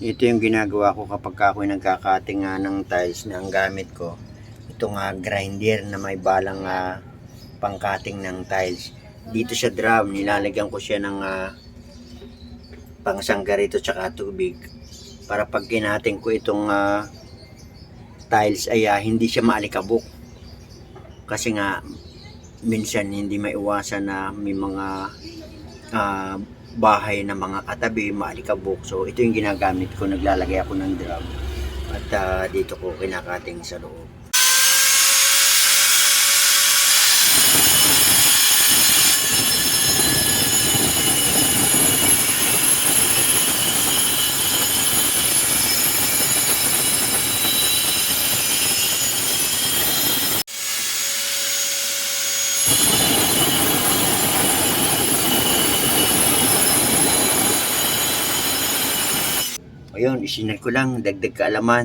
Ito yung ginagawa ko kapag ako nagkakating ng tiles na ang gamit ko. Itong grinder na may balang pangkating ng tiles. Dito sa drum, nilalagyan ko siya ng pangsangga rito tsaka tubig. Para pag kinating ko itong tiles ay hindi siya maalikabok. Kasi nga, minsan hindi maiwasan na may mga bahay na mga katabi, maalikabok. So ito yung ginagamit ko, naglalagay ako ng drum at dito ko kinakating sa loob. Ayun, isinal ko lang, dagdag kaalaman.